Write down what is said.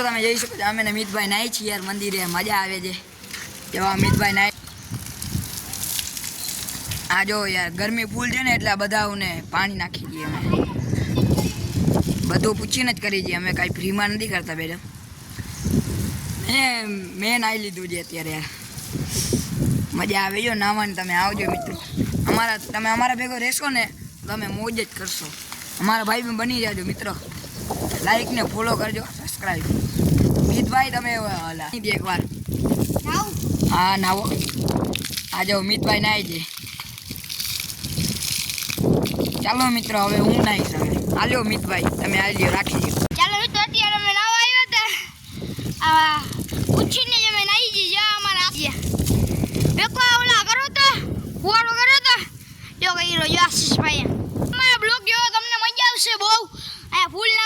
તમે જોઈ શકો છો અમે ને મિતભાઈ નાઈ છીએ યાર મંદિરે મજા આવે છે કેવા મિતભાઈ નાઈ આ જો યાર ગરમી ફૂલ છે ને એટલે આ બધાને પાણી નાખી દઈએ અમે બધું પૂછીને જ કરી દઈએ અમે કાંઈ ફ્રીમાં નથી કરતા બેટા મેં નાઈ લીધું છે અત્યારે યાર મજા આવે જો નાવાની તમે આવજો મિત્રો તમે અમારા ભેગો રહેશો ને તમે મોજ જ કરશો અમારા ભાઈ બની જાજો મિત્રો લાઈક ને ફોલો કરજો સબસ્ક્રાઈબ મિતભાઈ તમે એકવાર હા નાવો આ જાઓ મિતભાઈ નાઈ છે ચાલો મિત્રો હવે હું નાઈશ હવે હાલ્યો મિતભાઈ તમે હાલ્યો રાખી દો ચાલો મિત્રો અત્યારે અમે નાવા આવ્યા હતા આ ઉછીને જ અમે નાઈ જઈએ અમારા બેકવા ઓલા કરો તો કુવાડો કરો તો જો કઈ રહ્યો આશીષભાઈ અમારા બ્લોગ જો તમને મજા આવશે બહુ આ ફૂલ